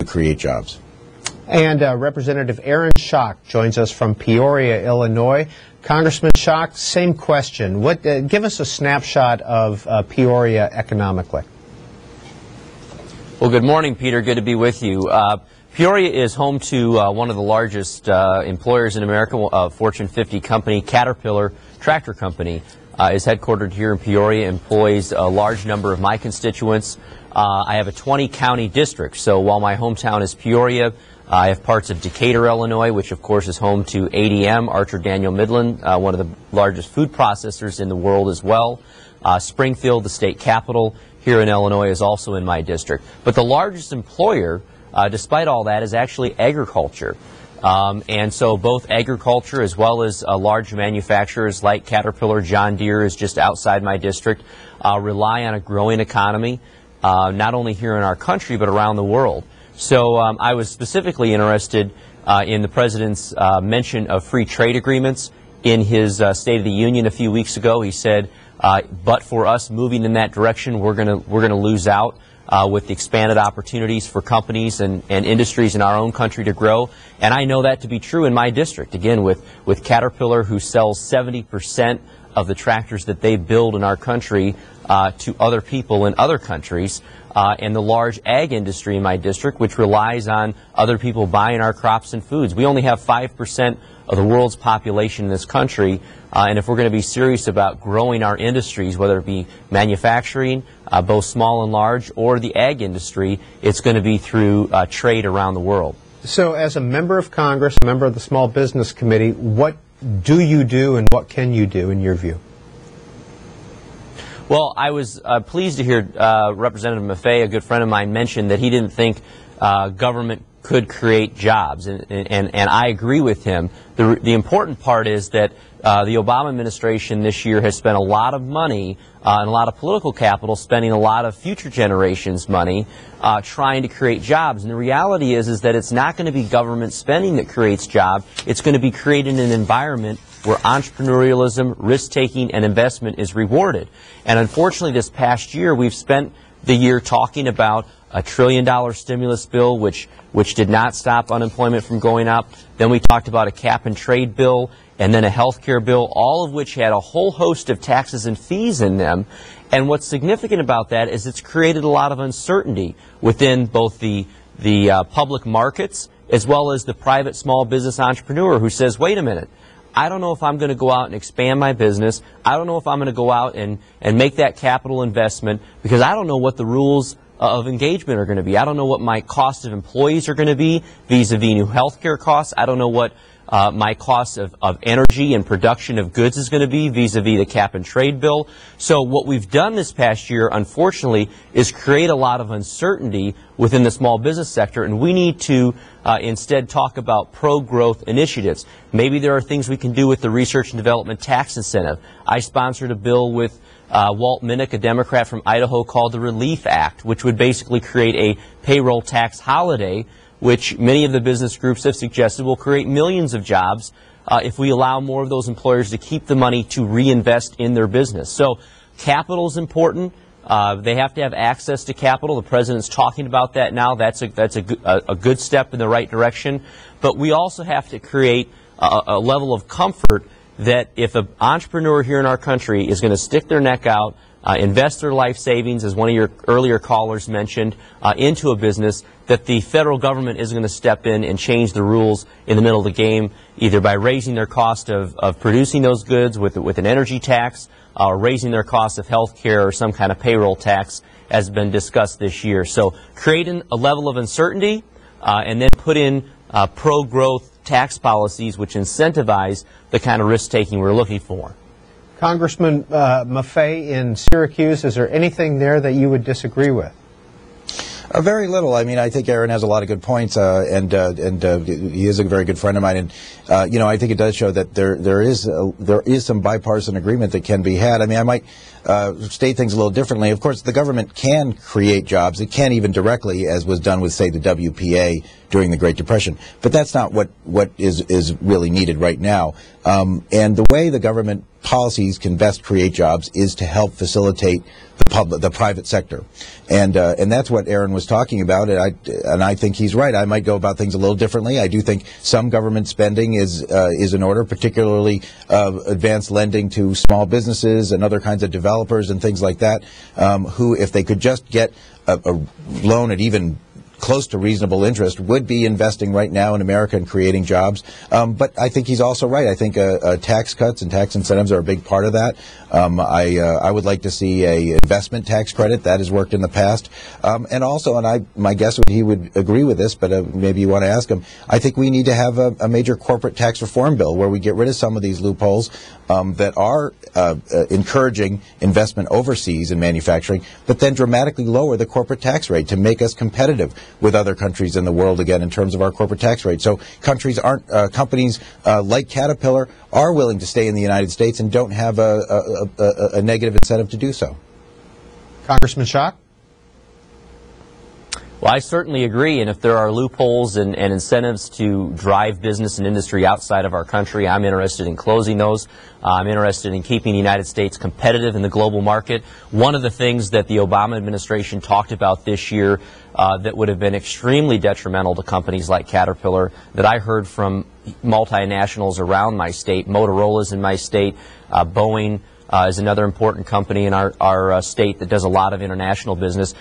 create jobs. And Representative Aaron Schock joins us from Peoria, Illinois. Congressman Schock, same question. Give us a snapshot of Peoria economically. Well, good morning, Peter. Good to be with you. Peoria is home to one of the largest employers in America, a Fortune 50 company, Caterpillar Tractor Company. Is headquartered here in Peoria, employs a large number of my constituents. I have a 20-county district, so while my hometown is Peoria, I have parts of Decatur, Illinois, which of course is home to ADM, Archer Daniel Midland, one of the largest food processors in the world as well. Springfield, the state capital here in Illinois, is also in my district. But the largest employer, despite all that, is actually agriculture. And so both agriculture as well as large manufacturers like Caterpillar, John Deere is just outside my district, rely on a growing economy, not only here in our country but around the world. So I was specifically interested in the President's mention of free trade agreements in his State of the Union a few weeks ago. He said, but for us moving in that direction, we're gonna lose out with the expanded opportunities for companies and industries in our own country to grow. And I know that to be true in my district. Again, with Caterpillar, who sells 70% of the tractors that they build in our country to other people in other countries, and the large ag industry in my district, which relies on other people buying our crops and foods. We only have 5% of the world's population in this country, and if we're going to be serious about growing our industries, whether it be manufacturing, both small and large, or the ag industry, it's going to be through trade around the world. So as a member of Congress, a member of the Small Business Committee, what do you do and what can you do in your view? Well, I was pleased to hear Representative Maffei, a good friend of mine, mention that he didn't think government could create jobs, and I agree with him. The important part is that the Obama administration this year has spent a lot of money and a lot of political capital, spending a lot of future generations' money trying to create jobs. And the reality is that it's not going to be government spending that creates jobs. It's going to be creating an environment where entrepreneurialism, risk-taking, and investment is rewarded. And unfortunately, this past year, we've spent the year talking about a $1 trillion stimulus bill, which did not stop unemployment from going up. Then we talked about a cap-and-trade bill, and then a health care bill, all of which had a whole host of taxes and fees in them. And what's significant about that is it's created a lot of uncertainty within both the public markets as well as the private small business entrepreneur who says, wait a minute, I don't know if I'm going to go out and expand my business. I don't know if I'm going to go out and make that capital investment because I don't know what the rules of engagement are going to be. I don't know what my cost of employees are going to be vis-a-vis new health care costs. I don't know what my cost of energy and production of goods is going to be vis-a-vis the cap and trade bill. So what we've done this past year, unfortunately, is create a lot of uncertainty within the small business sector, and we need to instead talk about pro-growth initiatives. Maybe there are things we can do with the research and development tax incentive. I sponsored a bill with Walt Minnick, a Democrat from Idaho, called the Relief Act, which would basically create a payroll tax holiday, which many of the business groups have suggested will create millions of jobs if we allow more of those employers to keep the money to reinvest in their business. So capital is important. They have to have access to capital. The President's talking about that now. That's a good step in the right direction. But we also have to create a level of comfort that if an entrepreneur here in our country is going to stick their neck out, invest their life savings, as one of your earlier callers mentioned, into a business, that the federal government is going to step in and change the rules in the middle of the game, either by raising their cost of producing those goods with an energy tax, or raising their cost of health care or some kind of payroll tax, as has been discussed this year. So creating a level of uncertainty and then put in pro-growth tax policies which incentivize the kind of risk-taking we're looking for. Congressman Maffei in Syracuse, is there anything there that you would disagree with? Very little. I mean, I think Aaron has a lot of good points, and he is a very good friend of mine. And you know, I think it does show that there is some bipartisan agreement that can be had. I mean, I might state things a little differently. Of course, the government can create jobs. It can even directly, as was done with, say, the WPA during the Great Depression. But that's not what is really needed right now. And the way the government policies can best create jobs is to help facilitate the private sector, and that's what Aaron was talking about. And I think he's right. I might go about things a little differently. I do think some government spending is in order, particularly advanced lending to small businesses and other kinds of developers and things like that, who, if they could just get a loan at even close to reasonable interest, would be investing right now in America and creating jobs. But I think he's also right. I think tax cuts and tax incentives are a big part of that. I would like to see a investment tax credit. That has worked in the past. And also, and my guess would he would agree with this, but maybe you want to ask him, I think we need to have a major corporate tax reform bill where we get rid of some of these loopholes that are encouraging investment overseas in manufacturing, but then dramatically lower the corporate tax rate to make us competitive with other countries in the world again in terms of our corporate tax rate. So companies like Caterpillar are willing to stay in the United States and don't have a negative incentive to do so. Congressman Schock? Well, I certainly agree, and if there are loopholes and incentives to drive business and industry outside of our country, I'm interested in closing those. I'm interested in keeping the United States competitive in the global market. One of the things that the Obama administration talked about this year that would have been extremely detrimental to companies like Caterpillar, that I heard from multinationals around my state, Motorola's in my state, Boeing, is another important company in our state that does a lot of international business.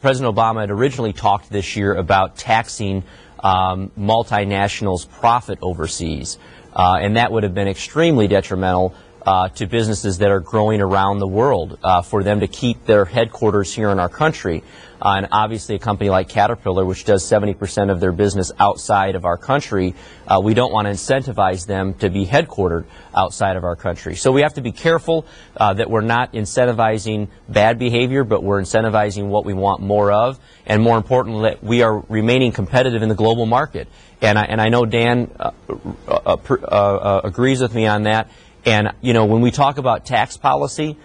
President Obama had originally talked this year about taxing multinationals' profit overseas, and that would have been extremely detrimental to businesses that are growing around the world, for them to keep their headquarters here in our country. And obviously a company like Caterpillar, which does 70% of their business outside of our country, we don't want to incentivize them to be headquartered outside of our country. So we have to be careful that we're not incentivizing bad behavior, but we're incentivizing what we want more of, and more importantly, that we are remaining competitive in the global market. And I know Dan agrees with me on that. And, you know, when we talk about tax policy,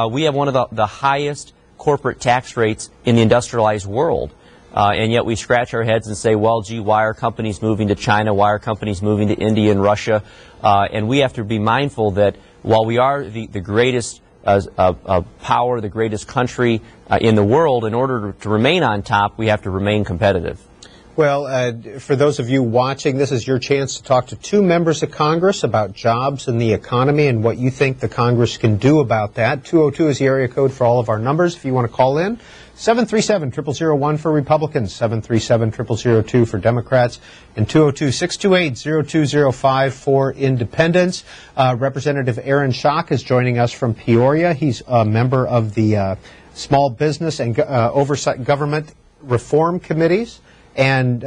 we have one of the highest corporate tax rates in the industrialized world. And yet we scratch our heads and say, well, gee, why are companies moving to China? Why are companies moving to India and Russia? And we have to be mindful that while we are the greatest power, the greatest country in the world, in order to remain on top, we have to remain competitive. Well, for those of you watching, this is your chance to talk to two members of Congress about jobs and the economy and what you think the Congress can do about that. 202 is the area code for all of our numbers if you want to call in. 737-0001 for Republicans, 737-0002 for Democrats, and 202-628-0205 for Independents. Representative Aaron Schock is joining us from Peoria. He's a member of the Small Business and Oversight Government Reform Committees. And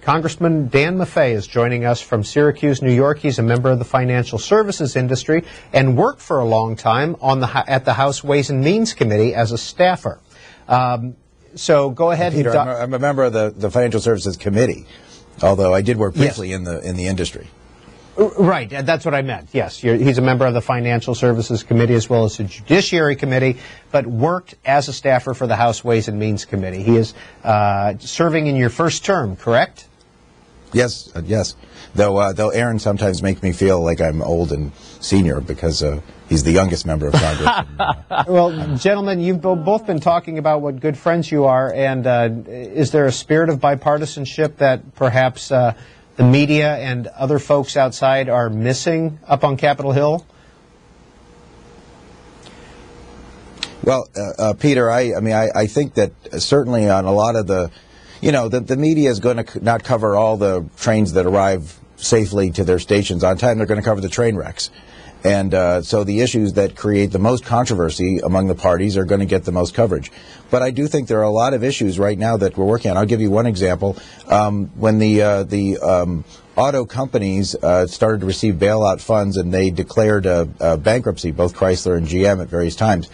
Congressman Dan Maffei is joining us from Syracuse, New York. He's a member of the financial services industry and worked for a long time at the House Ways and Means Committee as a staffer. So go ahead. Peter, I'm a member of the Financial Services Committee, although I did work briefly in the industry. Right, that's what I meant. Yes, he's a member of the Financial Services Committee as well as the Judiciary Committee, but worked as a staffer for the House Ways and Means Committee. He is serving in your first term, correct? Yes, yes. Though Aaron sometimes makes me feel like I'm old and senior because he's the youngest member of Congress. Well, gentlemen, you've both been talking about what good friends you are, and is there a spirit of bipartisanship that perhaps the media and other folks outside are missing up on Capitol Hill? Well, Peter, I think that certainly on a lot of the media is going to not cover all the trains that arrive safely to their stations on time. They're going to cover the train wrecks. And so the issues that create the most controversy among the parties are going to get the most coverage. But I do think there are a lot of issues right now that we're working on. I'll give you one example. When the auto companies started to receive bailout funds and they declared bankruptcy, both Chrysler and GM at various times,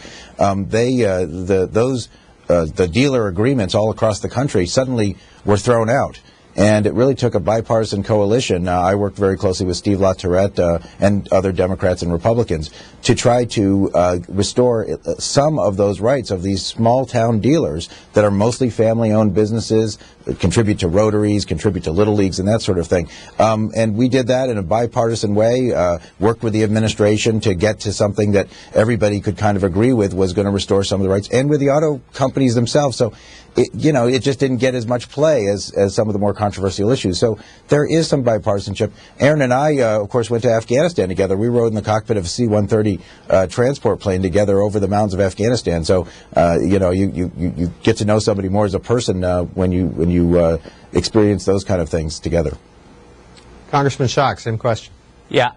the dealer agreements all across the country suddenly were thrown out. And it really took a bipartisan coalition. I worked very closely with Steve LaTourette and other Democrats and Republicans to try to restore some of those rights of these small town dealers that are mostly family-owned businesses, that contribute to Rotaries, contribute to Little Leagues, and that sort of thing. And we did that in a bipartisan way, worked with the administration to get to something that everybody could kind of agree with was going to restore some of the rights, and with the auto companies themselves. So, it just didn't get as much play as some of the more controversial issues. So there is some bipartisanship. Aaron and I, of course, went to Afghanistan together. We rode in the cockpit of a C-130 transport plane together over the mountains of Afghanistan. So, you get to know somebody more as a person when you experience those kind of things together. Congressman Schock, same question. Yeah.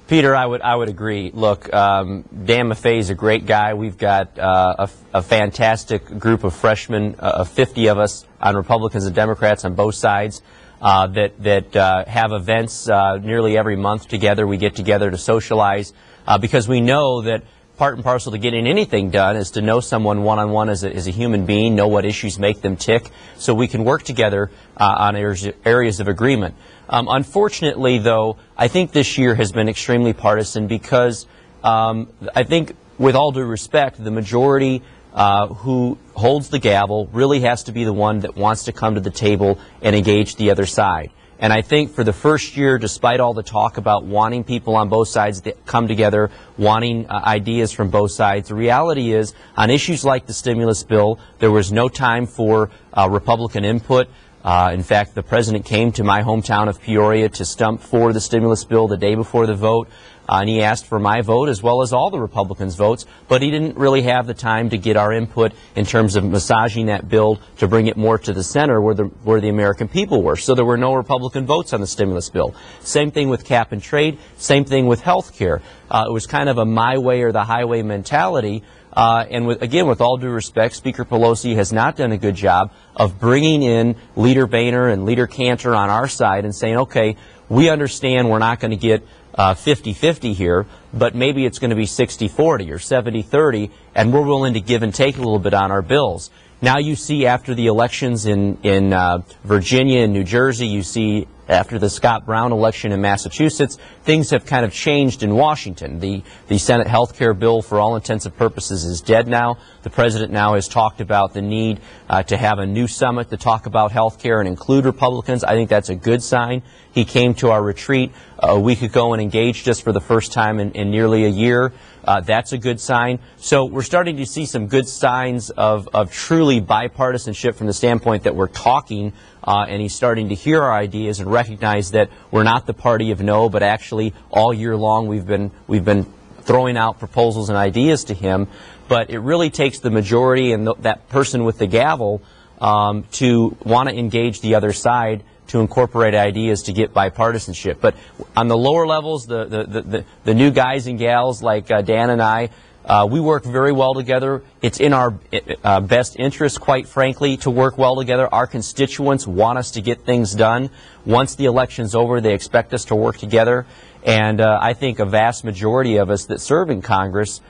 Peter, I would agree. Look, Dan Maffei is a great guy. We've got a fantastic group of freshmen, 50 of us on Republicans and Democrats on both sides, that have events nearly every month together. We get together to socialize because we know that part and parcel to getting anything done is to know someone one-on-one as a human being, know what issues make them tick, so we can work together on areas of agreement. Unfortunately, though, I think this year has been extremely partisan because I think, with all due respect, the majority who holds the gavel really has to be the one that wants to come to the table and engage the other side. And I think for the first year, despite all the talk about wanting people on both sides to come together, wanting ideas from both sides, the reality is, on issues like the stimulus bill, there was no time for Republican input. In fact, the president came to my hometown of Peoria to stump for the stimulus bill the day before the vote, and he asked for my vote as well as all the Republicans' votes, but he didn't really have the time to get our input in terms of massaging that bill to bring it more to the center where the American people were. So there were no Republican votes on the stimulus bill. Same thing with cap and trade, same thing with health care. It was kind of a my way or the highway mentality. And with all due respect, Speaker Pelosi has not done a good job of bringing in Leader Boehner and Leader Cantor on our side and saying, okay, we understand we're not going to get 50-50 here, but maybe it's going to be 60-40 or 70-30, and we're willing to give and take a little bit on our bills. Now you see after the elections in Virginia and New Jersey, you see after the Scott Brown election in Massachusetts, things have kind of changed in Washington. The Senate health care bill, for all intents and purposes, is dead now. The president now has talked about the need to have a new summit to talk about health care and include Republicans. I think that's a good sign. He came to our retreat a week ago and engaged us for the first time in nearly a year. That's a good sign. So we're starting to see some good signs of truly bipartisanship from the standpoint that we're talking, and he's starting to hear our ideas and recognize that we're not the party of no, but actually all year long we've been throwing out proposals and ideas to him. But it really takes the majority and that person with the gavel to want to engage the other side to incorporate ideas to get bipartisanship. But on the lower levels, the new guys and gals like Dan and I, we work very well together. It's in our best interest, quite frankly, to work well together. Our constituents want us to get things done. Once the election's over, they expect us to work together. And I think a vast majority of us that serve in Congress,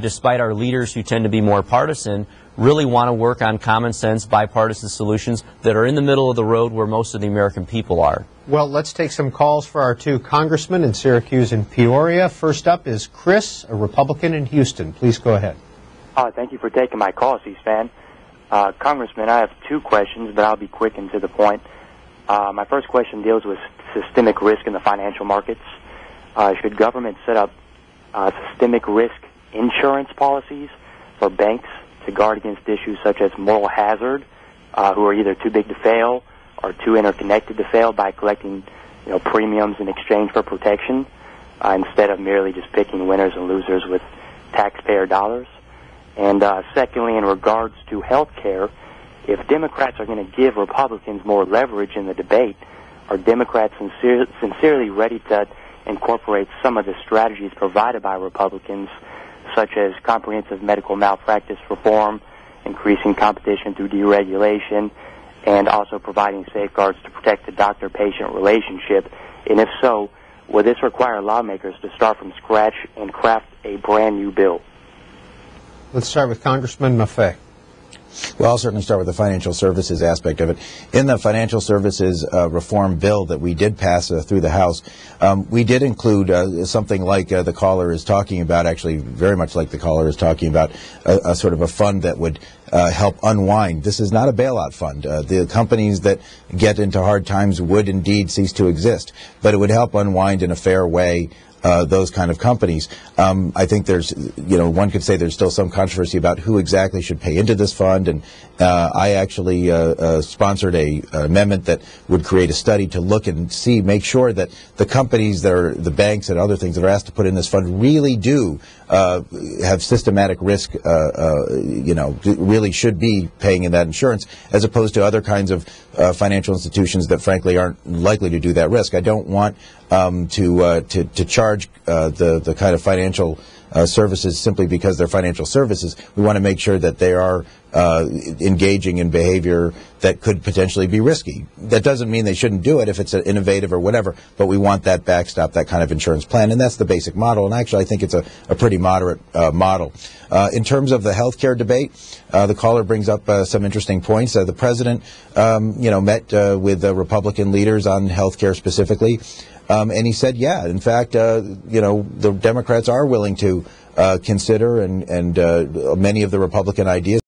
despite our leaders who tend to be more partisan, really want to work on common sense, bipartisan solutions that are in the middle of the road where most of the American people are. Well, let's take some calls for our two congressmen in Syracuse and Peoria. First up is Chris, a Republican in Houston. Please go ahead. Thank you for taking my call, C-SPAN. Congressman, I have two questions, but I'll be quick and to the point. My first question deals with systemic risk in the financial markets. Should government set up systemic risk insurance policies for banks to guard against issues such as moral hazard, who are either too big to fail or too interconnected to fail, by collecting premiums in exchange for protection, instead of merely just picking winners and losers with taxpayer dollars? And secondly, in regards to health care, if Democrats are going to give Republicans more leverage in the debate, are Democrats sincerely ready to incorporate some of the strategies provided by Republicans, such as comprehensive medical malpractice reform, increasing competition through deregulation, and also providing safeguards to protect the doctor-patient relationship? And if so, will this require lawmakers to start from scratch and craft a brand new bill? Let's start with Congressman Maffei. Well, I'll certainly start with the financial services aspect of it. In the financial services reform bill that we did pass through the House, we did include something like the caller is talking about, actually very much like the caller is talking about, a sort of a fund that would help unwind. This is not a bailout fund. The companies that get into hard times would indeed cease to exist, but it would help unwind in a fair way those kind of companies. I think there's, one could say there's still some controversy about who exactly should pay into this fund, and I actually sponsored an amendment that would create a study to look and make sure that the companies that are, the banks and other things that are asked to put in this fund really do have systematic risk, really should be paying in that insurance, as opposed to other kinds of financial institutions that frankly aren't likely to do that risk. I don't want to charge the kind of financial services simply because they're financial services. We want to make sure that they are engaging in behavior that could potentially be risky. That doesn't mean they shouldn't do it if it's innovative or whatever, but we want that backstop, that kind of insurance plan, and that's the basic model, and actually I think it's a pretty moderate model. In terms of the health care debate, the caller brings up some interesting points. The president, met with Republican leaders on health care specifically, and he said, yeah, in fact, the Democrats are willing to consider and many of the Republican ideas